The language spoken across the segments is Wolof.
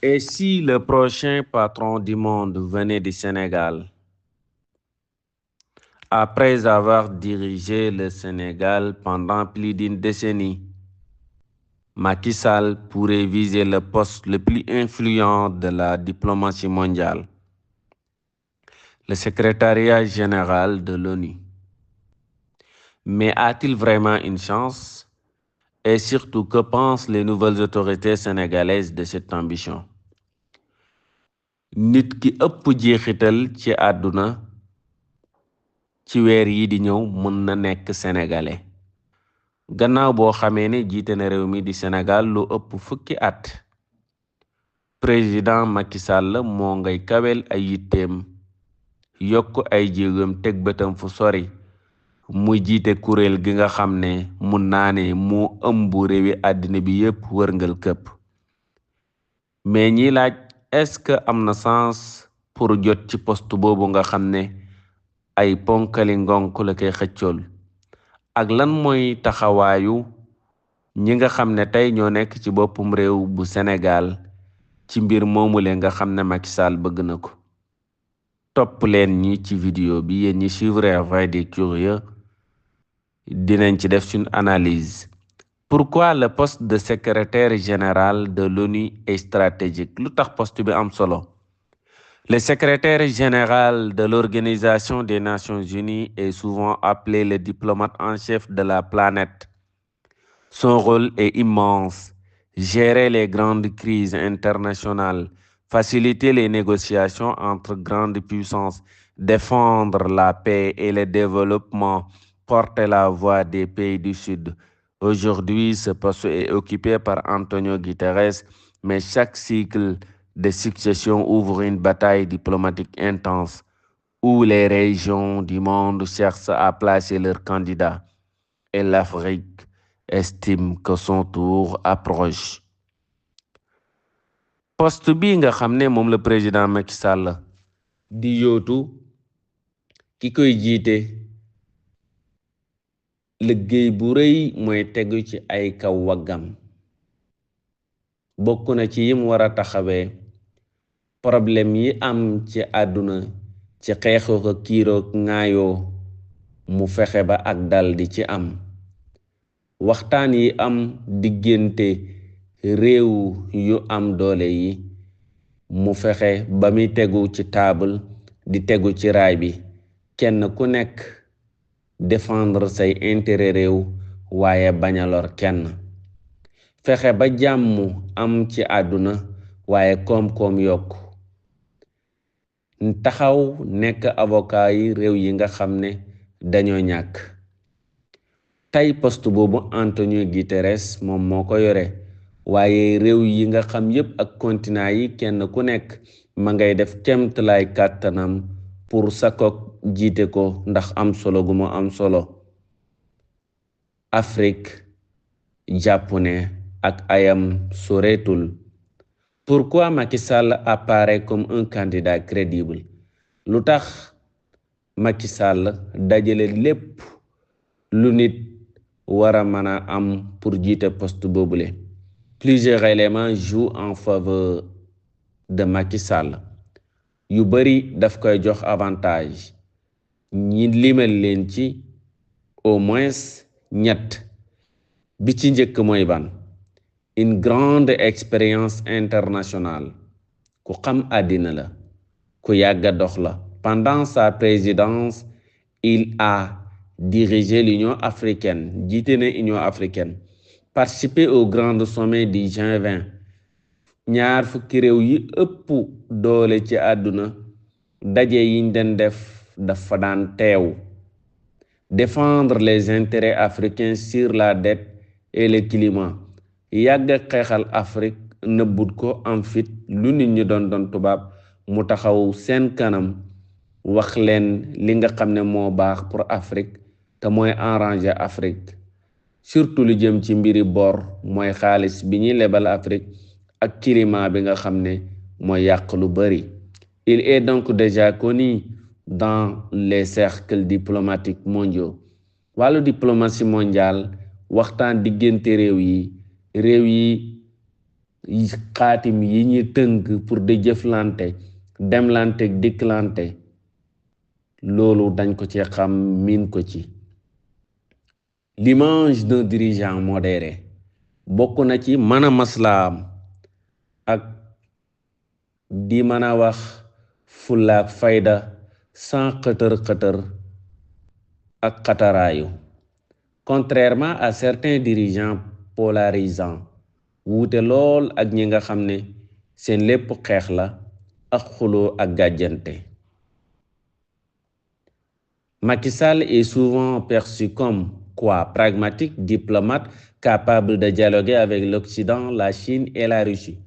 Et si le prochain patron du monde venait du Sénégal? Après avoir dirigé le Sénégal pendant plus d'une décennie, Macky Sall pourrait viser le poste le plus influent de la diplomatie mondiale, le secrétariat général de l'ONU. Mais a-t-il vraiment une chance? Et surtout, que pensent les nouvelles autorités sénégalaises de cette ambition? Nit ki ëpp jeexital ci àdduna ci weer yi di ñëw mën na nekk sénégalais. Gannaaw boo xamee ne jiite na réew mi di Sénégal lu ëpp fukki at, président Macky Sall moo ngay kawel ay yitteem, yokk ay jéegoom teg bëtam fu sori, muy jiite kuréel gi nga xam ne mun naa ne moo ëmb réewi àddina bi yépp wërngal këpp. Mais ñi laaj, est-ce que am na sens pour jot ci poste boobu nga xam ne ay ponkali ngonk la koy xëccool? Ak lan mooy taxawaayu ñi nga xam ne tey ñoo nekk ci boppum réew bu Sénégal ci mbir moomule nga xam ne Macky Sall bëgg na ko? Topp leen ñi ci vidéo bi, yéen ñi suivre Voix des Curieux, dinañ ci def une analyse. Pourquoi le poste de secrétaire général de l'ONU est stratégique? Lu tax poste bi am solo? Le secrétaire général de l'Organisation des Nations Unies est souvent appelé le diplomate en chef de la planète. Son rôle est immense: gérer les grandes crises internationales, faciliter les négociations entre grandes puissances, défendre la paix et le développement, porter la voix des pays du Sud. Aujourd'hui, ce poste est occupé par Antonio Guterres, mais chaque cycle de succession ouvre une bataille diplomatique intense où les régions du monde cherchent à placer leurs candidats et l'Afrique estime que son tour approche. Poste bi nga xam ne moom le président Macky Sall di yootu, ki koy jiite liggéey bu rëy mooy tegu ci ay kaw waggam. Bokk na ci yim war a taxawee problème yi am ci àdduna ci xeexoo ko kiiroog ŋaayoo mu fexe ba ak dal di ci am. Waxtaan yi am diggante réew yu am doole yi mu fexe ba muy tegu ci table di tegu ci raay bi, kenn ku nekk défendre say intérêt réew waaye bañ a lor kenn. Fexe ba jàmm am ci àdduna waaye koom-koom yokk. Taxaw nekk avocat yi réew yi nga xam ne dañoo ñàkk. Tey poste boobu Antonio Guterres moom moo ko yore, waaye réew yi nga xam yépp ak continent yi kenn ku nekk ma ngay def kemtalaay kàttanam pour sakok jiite ko ndax am solo gu mu am solo. Afrique jàpp ne ak ayam soreetul. Pourquoi Macky Sall apparaît comme un candidat crédible? Lu tax Macky Sall dajale lépp lu nit war a mën a am pour jiite poste boobule? Plusieurs éléments jouent en faveur de Macky Sall. Yu bari daf koy jox avantage. ñi limal leen ci au moins ñett. Bi ci njëkk mooy ban? Une grande expérience internationale. Ku xam àddina la, ku yàgga dox la. Pendant sa présidence, il a dirigé l'Union africaine, jiite na Union africaine, participé au grand sommet du G20. Ñaar fukki réew yi ëpp doole ci àdduna daje yiñ den def dafa daan teew. Défendre les intérêts africains sur la dette et le climat. Yàgga xeexal Afrique, nëbbut ko am fit lu nit ñi doon tubaab mu taxaw seen kanam wax leen li nga xam ne moo baax pour Afrique te mooy arranger Afrique, surtout lu jëm ci mbiri bor mooy xaalis bi ñuy lebal Afrique ak climat bi nga xam ne mooy yàq lu bari. Il est donc déjà connu dans les cercles diplomatiques mondiaux. Wàllu diplomatie mondiale, waxtaan diggante réew yi xaatim yi ñi tënk pour di jëflante demlante dikklante loolu dañ ko ci xam miin ko ci. L'image d'un dirigeant modéré bokk na ci mën a maslaam ak di mën a wax fullaak fayda sans xëtër ak xataraayu, contrairement à certains dirigeants polarisants wuute lool ak ñi nga xam ne seen lépp xeex la ak xuloo ak gàjjante. Macky Sall est souvent perçu comme quoi pragmatique, diplomate, capable de dialoguer avec l'Occident, la Chine et la Russie.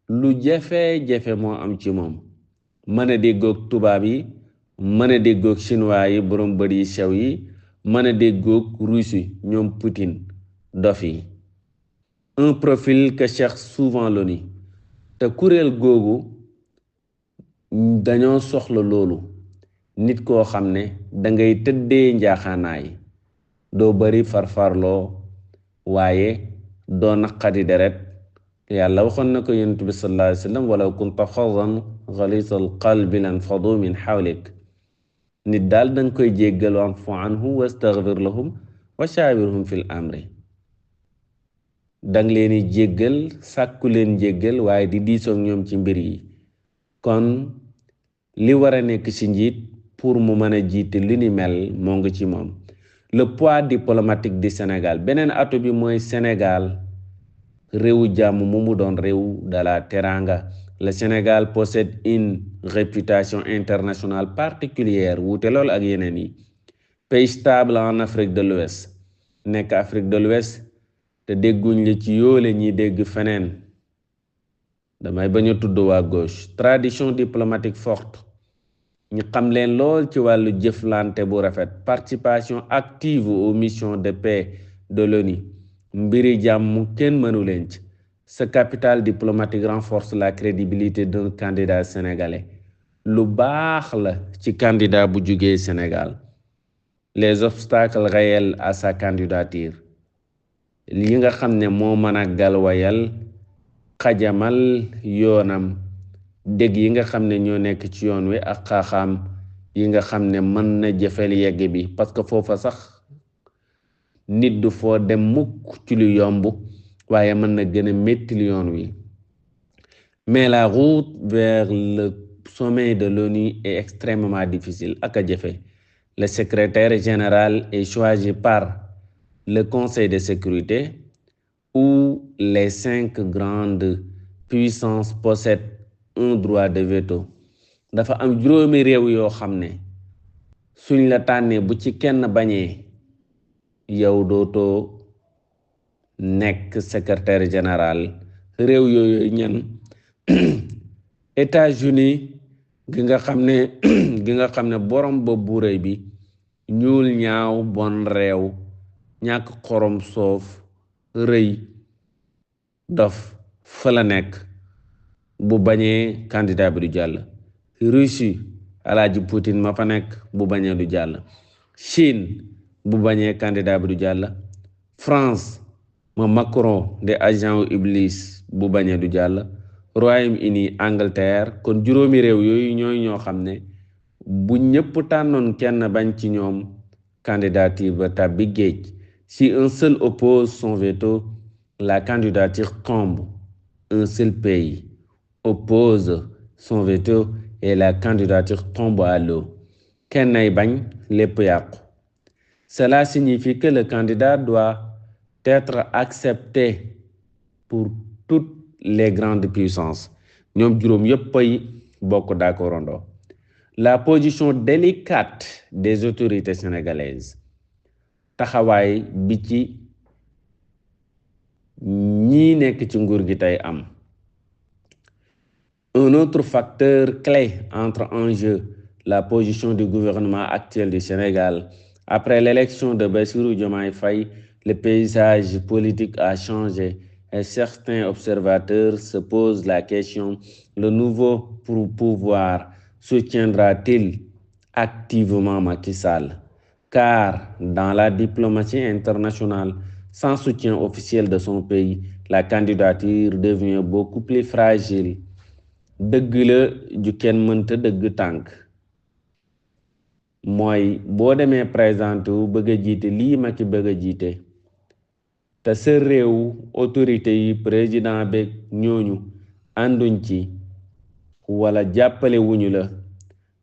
Lu jafe-jafe moo am ci moom mën a déggoog tubaab yi mën a déggoog chinois yi borom bët yi sew yi mën a déggoog Russie ñoom Poutine dof yi. Un profil que cherche souvent l'ONU te kuréel googu dañoo soxla loolu nit koo xam ne dangay tëddee njaaxaanaay doo bari farfarloo waaye doo naqadi deret. yàlla waxoon na ko yonent bi sallallahu alayhi wa sallam walaw kunta faddan ghalizal qalbi lanfaddu min hawlik. nit daal danga koy jéggal wa'fu anhum wastaghfir lahum wa shawirhum fil amri. dang leen di jéggal sàkku leen jéggal waaye di diisoog ñoom ci mbir yi. kon li war a nekk ci njiit pour mu mën a jiite li ni mel moo ngi ci moom. Le poids diplomatique du Sénégal beneen atu bi mooy Sénégal réewu jàmm mu doon réew de la teranga. Le Sénégal possède une réputation internationale particulière wuute lool ak yeneen yi. Pays stable en Afrique de l'Ouest nekk Afrique de l'Ouest te dégguñ li ci yoole ñi dégg feneen damay bañ a tudd waa gauche. Tradition diplomatique forte ñu xam leen lool ci wàllu jëflante bu rafet. Participation active aux missions de paix de l'ONU mbiri jàmm kenn mënu leen ci. Ce capital diplomatique renforce la crédibilité d'un candidat sénégalais. lu baax la ci candidat bu jugee Sénégal. Les obstacles réels à sa candidature li nga xam ne moo mën a galwayal xajamal yoonam dégg yi nga xam ne ñoo nekk ci yoon wi ak xaaxaam yi nga xam ne mën na jëfel yegg bi parce que foofa sax nit du foo dem mukk ci lu yomb waaye mën na gën a métti lu yoon wi. Mais la route vers le sommet de l'ONU est extrêmement difficile ak a jafe. Le secrétaire général est choisi par le Conseil de sécurité où les 5 grandes puissances possèdent un droit de veto. dafa am juróomi réew yoo xam ne suñ la tànnee bu ci kenn bañee yow dootoo nekk secrétaire général. réew yooyu ñan États-Unis gi nga xam ne borom ba bu rëy bi ñuul ñaaw bon réew ñàkk xorom soof rëy dof fa la nekk bu bañee candidat bi du jàll. Russie alaaji Poutine ma fa nekk bu bañee du jàll. Chine bu bañee candidat bi du jàll. France ma Macron de agent wu Iblis bu bañee du jàll. Royaume-Uni Angleterre kon juróomi réew yooyu ñooy ñoo xam ne bu ñëpp tànnoon kenn bañ ci ñoom candidature ba tàbbi géej. Si un seul oppose son veto, la candidature tombe. Un seul pays oppose son veto et la candidature tombe à l'eau. Kenn ay bañ lépp yàqu. Cela signifie que le candidat doit être accepté pour toutes les grandes puissances. ñoom juróom yépp ay bokk d'accordandoo. La position délicate des autorités sénégalaises taxawaay bi ci ñi nekk ci nguur gi tey am. Un autre facteur clé entre en jeu la position du gouvernement actuel du Sénégal. Après l'élection de Bassirou Diomaye Faye, le paysage politique a changé et certains observateurs se posent la question: le nouveau pouvoir soutiendra-t-il activement Macky Sall? Car dans la diplomatie internationale, sans soutien officiel de son pays, la candidature devient beaucoup plus fragile. dëgg la ju kenn mënta dëgg tànk mooy boo demee présenté wu bëgg a jiite lii Macky bëgg a jiite te sa réew autorité yi président beeg ñooñu ànduñ ci wala jàppale wuñu la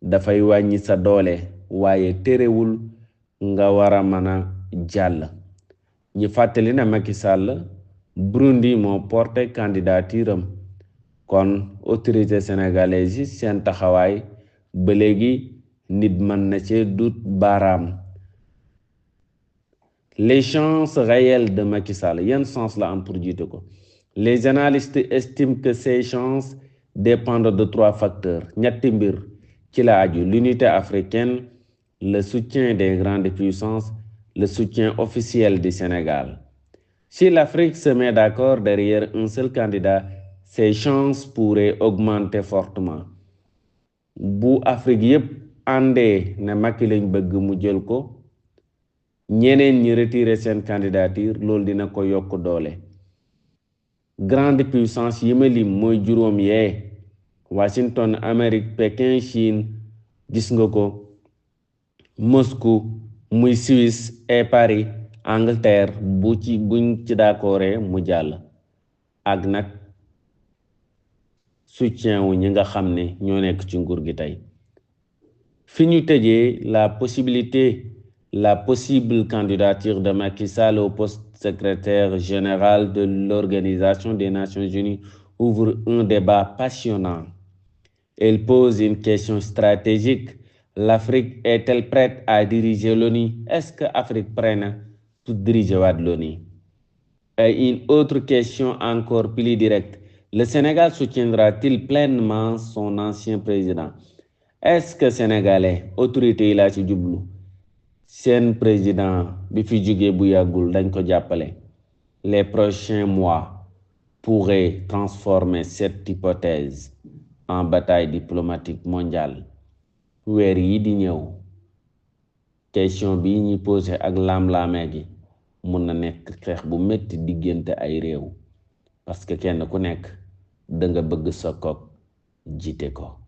dafay wàññi sa doole waaye terewul nga war a mën a jàll ñi fàttali na Macky Sall Burundi moo porté candidature am kon autorité sénégalaise yi seen taxawaay ba léegi nit mën na ci dut baaraam les chances réelles de Macky Sall yan chance la am pour jiite ko les analystes estiment que ces chances dépendent de 3 facteurs ñetti mbir ci la aju l'unité africaine le soutien des grandes puissances le soutien officiel du Sénégal si l'Afrique se met d'accord derrière un seul candidat ses chances pourraient augmenter fortement bu Afrique yépp àndee ne Macky lañ bëgg mu jël ko ñeneen ñi retirer seen candidature loolu dina ko yokk doole grande puissance yi ma lim mooy juróom yee Washington Amérique Pékin Chine gis nga ko Moscou muy Suisse et Paris Angleterre buñ ci d'accordé mu jàll ak nag soutien wu ñi nga xam ne ñoo nekk ci nguur gi tey fi ñu tëjee la possible candidature de Macky Sall au poste secrétaire général de l'Organisation des Nations Unies ouvre un débat passionnant. Elle pose une question stratégique. L'Afrique est-elle prête à diriger l'ONU? Est-ce que l'Afrique prenne pour diriger l'ONU? Et une autre question encore plus directe. Le Sénégal soutiendra-t-il pleinement son ancien président? Est-ce que Sénégalais, autorité yi laa ci jublu seen président bi fi jógee bu yàggul dañ ko jàppale? Les prochains mois pourraient transformer cette hypothèse en bataille diplomatique mondiale. weer yi di ñëw question bi ñi posé ak laam-laamee gi mun na nekk xeex bu metti diggante ay réew parce que kenn ku nekk da nga bëgg sa kook jiite ko.